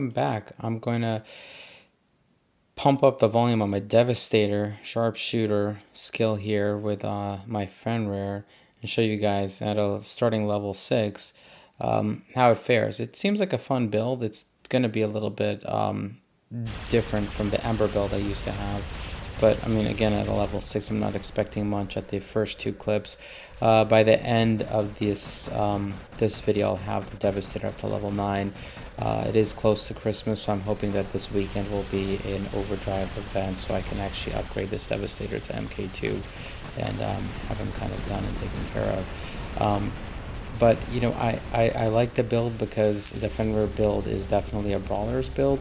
welcome back. I'm going to pump up the volume on my Devastator sharpshooter skill here with my Fenrir and show you guys at a starting level 6 how it fares. It seems like a fun build. It's going to be a little bit different from the Ember build I used to have. But I mean, again, at a level 6, I'm not expecting much at the first 2 clips. By the end of this this video, I'll have the Devastator up to level 9. It is close to Christmas, so I'm hoping that this weekend will be an overdrive event so I can actually upgrade this Devastator to MK2 and have him kind of done and taken care of. But, you know, I like the build because the Fenrir build is definitely a brawler's build.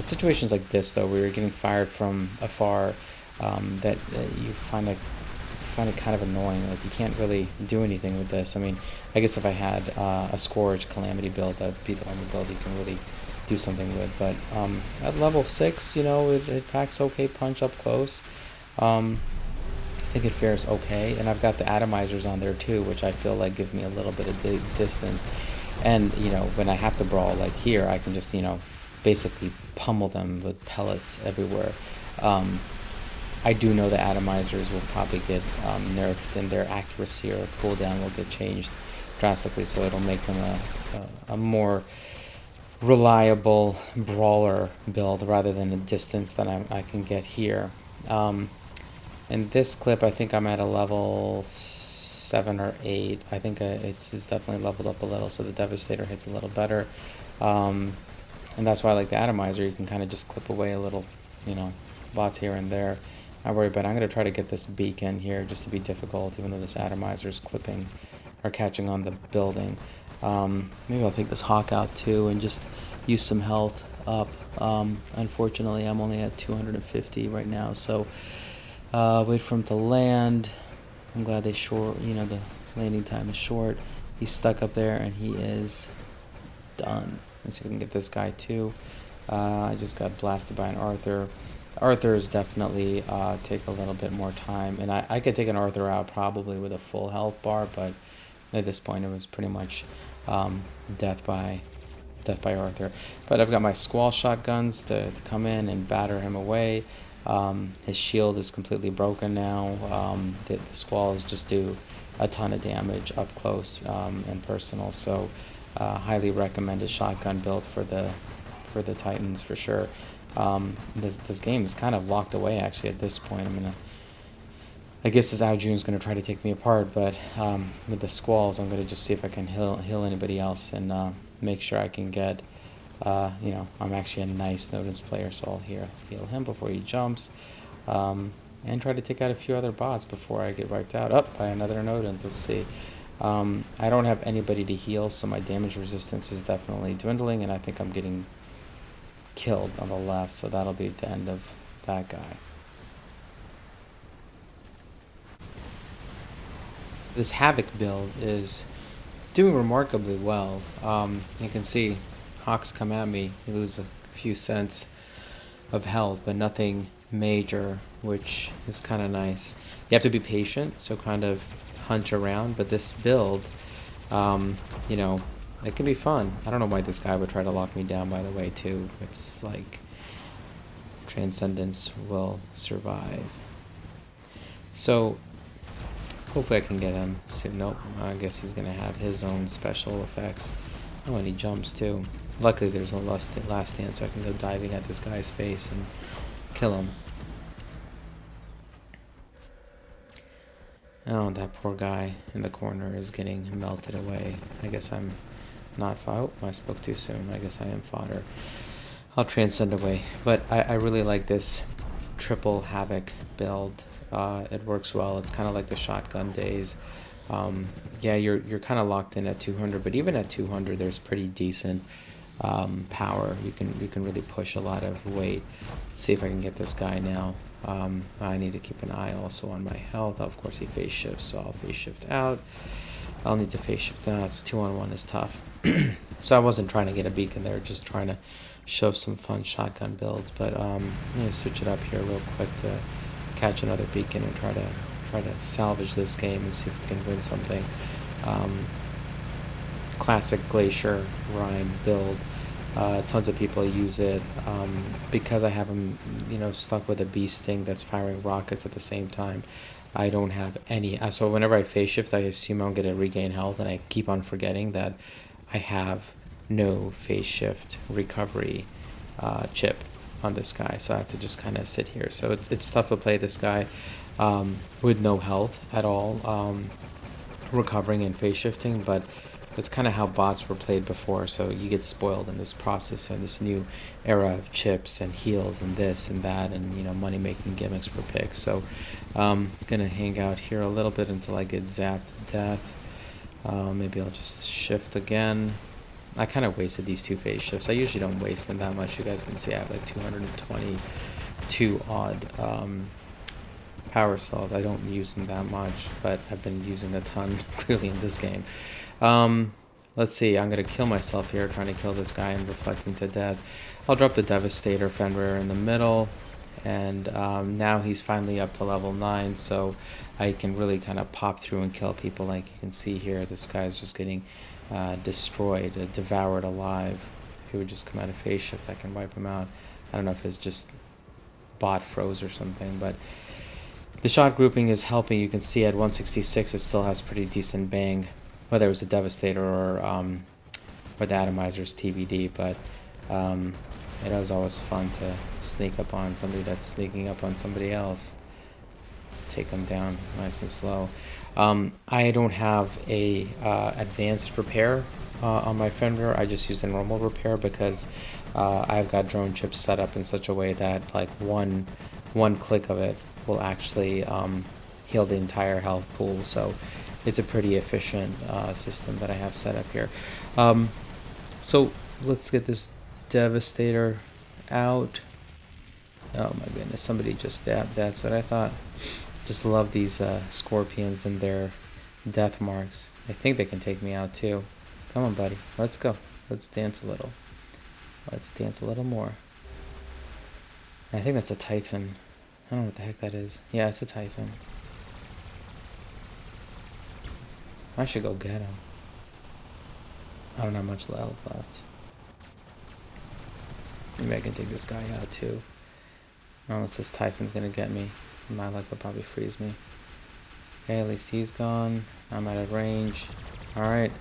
Situations like this, though, where you're getting fired from afar, that you find it kind of annoying. Like, you can't really do anything with this. I mean, I guess if I had a Scourge Calamity build, that'd be the only build you can really do something with. But at level 6, you know, it packs okay punch up close. I think it fares okay, and I've got the atomizers on there too, which I feel like give me a little bit of distance. And, you know, when I have to brawl like here, I can just, you know, basically pummel them with pellets everywhere. I do know the atomizers will probably get nerfed, and their accuracy or cooldown will get changed drastically, so it'll make them a more reliable brawler build rather than a distance that I can get here. In this clip, I think I'm at a level 7 or 8. I think it's definitely leveled up a little, so the Devastator hits a little better. And that's why I like the Atomizer. You can kind of just clip away a little, you know, bots here and there. I worry about it. I'm going to try to get this beacon here just to be difficult, even though this Atomizer is clipping or catching on the building. Maybe I'll take this Hawk out too and just use some health up. Unfortunately, I'm only at 250 right now, so wait for him to land. I'm glad they you know, the landing time is short. He's stuck up there and he is done. Let's see if we can get this guy too. I just got blasted by an Arthur. Arthurs definitely take a little bit more time, and I could take an Arthur out probably with a full health bar, but at this point it was pretty much death by Arthur. But I've got my Squall shotguns to come in and batter him away. His shield is completely broken now. The Squalls just do a ton of damage up close and personal, so highly recommend a shotgun build for the Titans for sure. This game is kind of locked away actually at this point. I guess this Aojun's gonna try to take me apart, but with the Squalls, I'm gonna just see if I can heal anybody else and make sure I can get. You know, I'm actually a nice Nodens player, so I'll heal him before he jumps, and try to take out a few other bots before I get wiped out. Up by another Nodens. Let's see. I don't have anybody to heal, so my damage resistance is definitely dwindling, and I think I'm getting killed on the left, so that'll be the end of that guy. This Havoc build is doing remarkably well. You can see Hawks come at me, you lose a few cents of health, but nothing major, which is kind of nice. You have to be patient, so kind of hunt around, but this build, you know, it can be fun. I don't know why this guy would try to lock me down, by the way, too. It's like Transcendence will survive. So hopefully I can get him soon. Nope, I guess he's going to have his own special effects. Oh, and he jumps too. Luckily there's no last stand, so I can go diving at this guy's face and kill him. Oh, that poor guy in the corner is getting melted away. I guess I'm not oh, I spoke too soon. I guess I am fodder. I'll transcend away. But I really like this triple Havoc build. It works well. It's kind of like the shotgun days. Yeah, you're kind of locked in at 200, but even at 200 there's pretty decent power. You can really push a lot of weight. Let's see if I can get this guy now. I need to keep an eye also on my health. Of course he phase shifts, so I'll phase shift out. I'll need to phase shift out. It's 2-on-1 is tough. So I wasn't trying to get a beacon there, just trying to show some fun shotgun builds. But I'm gonna switch it up here real quick to catch another beacon and try to salvage this game and see if we can win something. Classic Glacier Rhyme build. Tons of people use it. Because I have him, stuck with a bee sting that's firing rockets at the same time. I don't have any. So whenever I phase shift, I assume I'm gonna regain health, and I keep on forgetting that I have no phase shift recovery chip on this guy. So I have to just kind of sit here. So it's tough to play this guy with no health at all, recovering and phase shifting, but that's kind of how bots were played before. So you get spoiled in this process and this new era of chips and heals and this and that, and money making gimmicks for picks. So I'm gonna hang out here a little bit until I get zapped to death. Maybe I'll just shift again. I kind of wasted these 2 phase shifts. I usually don't waste them that much. You guys can see I have like 222 odd power cells. I don't use them that much, but I've been using a ton clearly in this game. Let's see, I'm gonna kill myself here trying to kill this guy and reflecting to death. I'll drop the Devastator Fenrir in the middle, and now he's finally up to level 9, so I can really kind of pop through and kill people. Like you can see here, this guy's just getting destroyed, devoured alive. If he would just come out of phase shift, I can wipe him out. I don't know if it's just bot froze or something, but the shot grouping is helping. You can see at 166 it still has pretty decent bang, whether it was a Devastator or the Atomizer's TBD, but it was always fun to sneak up on somebody that's sneaking up on somebody else. Take them down nice and slow. I don't have a advanced repair on my Fender. I just use a normal repair because I've got drone chips set up in such a way that like one click of it will actually heal the entire health pool. So it's a pretty efficient system that I have set up here. So let's get this Devastator out. Oh my goodness, somebody just dabbed. That's what I thought. Just love these scorpions and their death marks. I think they can take me out too. Come on, buddy. Let's go. Let's dance a little. Let's dance a little more. I think that's a Typhon. I don't know what the heck that is. Yeah, it's a Typhon. I should go get him. I don't have much health left. Maybe I can take this guy out too. Unless this Typhon's gonna get me. My luck will probably freeze me. Okay, at least he's gone. I'm out of range. Alright,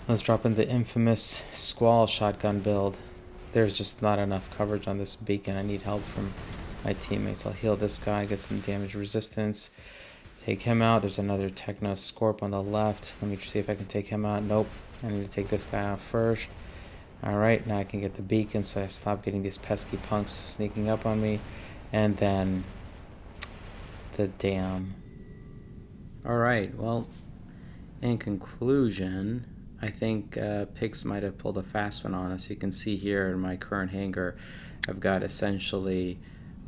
let's drop in the infamous Squall shotgun build. There's just not enough coverage on this beacon. I need help from my teammates. I'll heal this guy, get some damage resistance. Take him out. There's another Techno Scorp on the left. Let me see if I can take him out. Nope. I need to take this guy out first. Alright, now I can get the beacon so I stop getting these pesky punks sneaking up on me. And then the dam. Alright, well, in conclusion, I think Pix might have pulled a fast one on us. You can see here in my current hangar, I've got essentially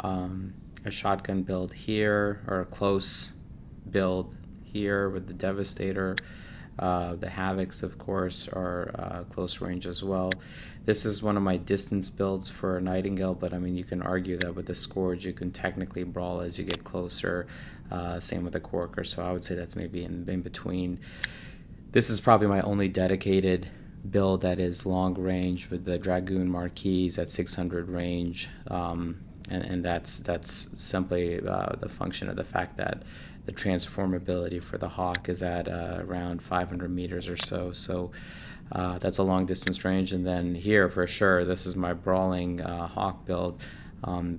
a shotgun build here, or a close build here with the Devastator. The Havocs, of course, are close range as well. This is one of my distance builds for Nightingale, but I mean, you can argue that with the Scourge, you can technically brawl as you get closer. Same with the Corker, so I would say that's maybe in between. This is probably my only dedicated build that is long range with the Dragoon Marquise at 600 range, and that's simply the function of the fact that the transformability for the Hawk is at around 500 meters or so. So that's a long distance range. And then here, for sure, this is my brawling Hawk build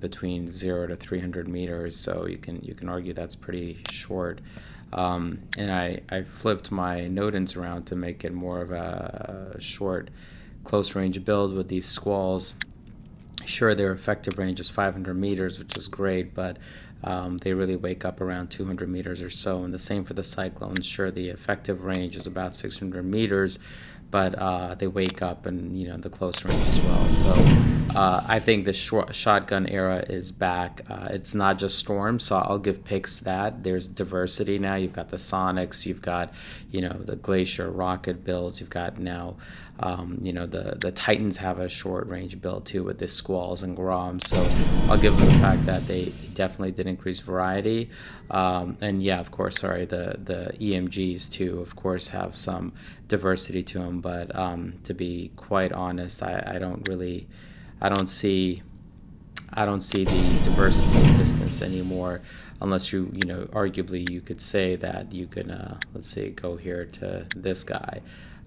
between 0 to 300 meters. So you can argue that's pretty short. And I flipped my Nodens around to make it more of a short, close range build with these Squalls. Sure, their effective range is 500 meters, which is great, but they really wake up around 200 meters or so. And the same for the Cyclones. Sure, the effective range is about 600 meters, but they wake up in the close range as well. So I think the shotgun era is back. It's not just Storm, so I'll give picks to that. There's diversity now. You've got the Sonics, you've got, the Glacier rocket builds. You've got now, the Titans have a short range build too with the Squalls and Groms. So I'll give them the fact that they definitely did increase variety. And yeah, of course, the EMGs too, of course, have some diversity to them. But to be quite honest, I don't see the diversity in distance anymore, unless arguably you could say that you can let's say go here to this guy,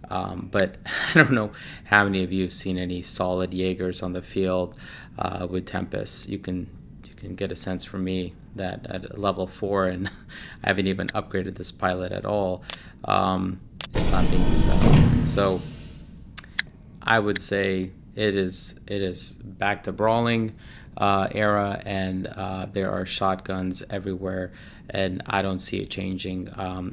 but I don't know how many of you have seen any solid Jaegers on the field with Tempest. You can get a sense from me that at level 4, and I haven't even upgraded this pilot at all, it's not being used that often. So I would say it is back to brawling era, and there are shotguns everywhere, and I don't see it changing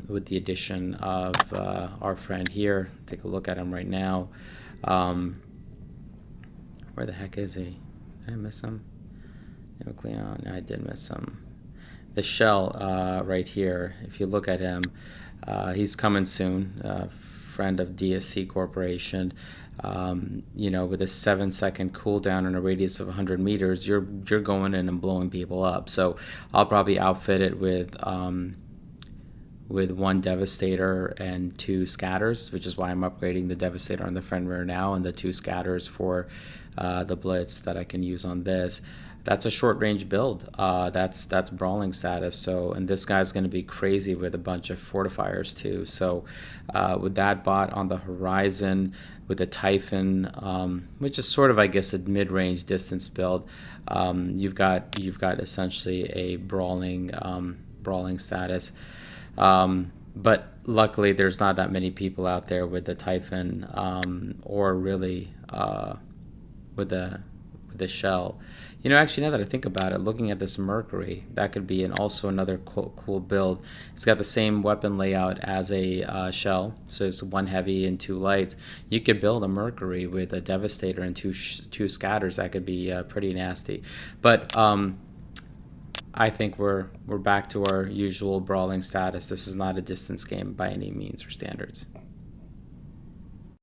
with the addition of our friend here. Take a look at him right now. Where the heck is he? Did I miss him? Nucleon. I did miss him. The shell right here. If you look at him, he's coming soon. Friend of DSC Corporation. With a 7-second cooldown and a radius of 100 meters, you're going in and blowing people up. So I'll probably outfit it with 1 Devastator and 2 Scatters, which is why I'm upgrading the Devastator on the friend rear now, and the 2 Scatters for the Blitz that I can use on this. That's a short range build. That's brawling status. So, and this guy's going to be crazy with a bunch of fortifiers too. So, with that bot on the horizon, with the Typhon, which is sort of, I guess, a mid-range distance build, you've got essentially a brawling status. But luckily, there's not that many people out there with the Typhon, or really with the shell. Actually, now that I think about it, looking at this Mercury, that could be also another cool build. It's got the same weapon layout as a shell, so it's 1 heavy and 2 lights. You could build a Mercury with a Devastator and two Scatters. That could be pretty nasty. But I think we're back to our usual brawling status. This is not a distance game by any means or standards.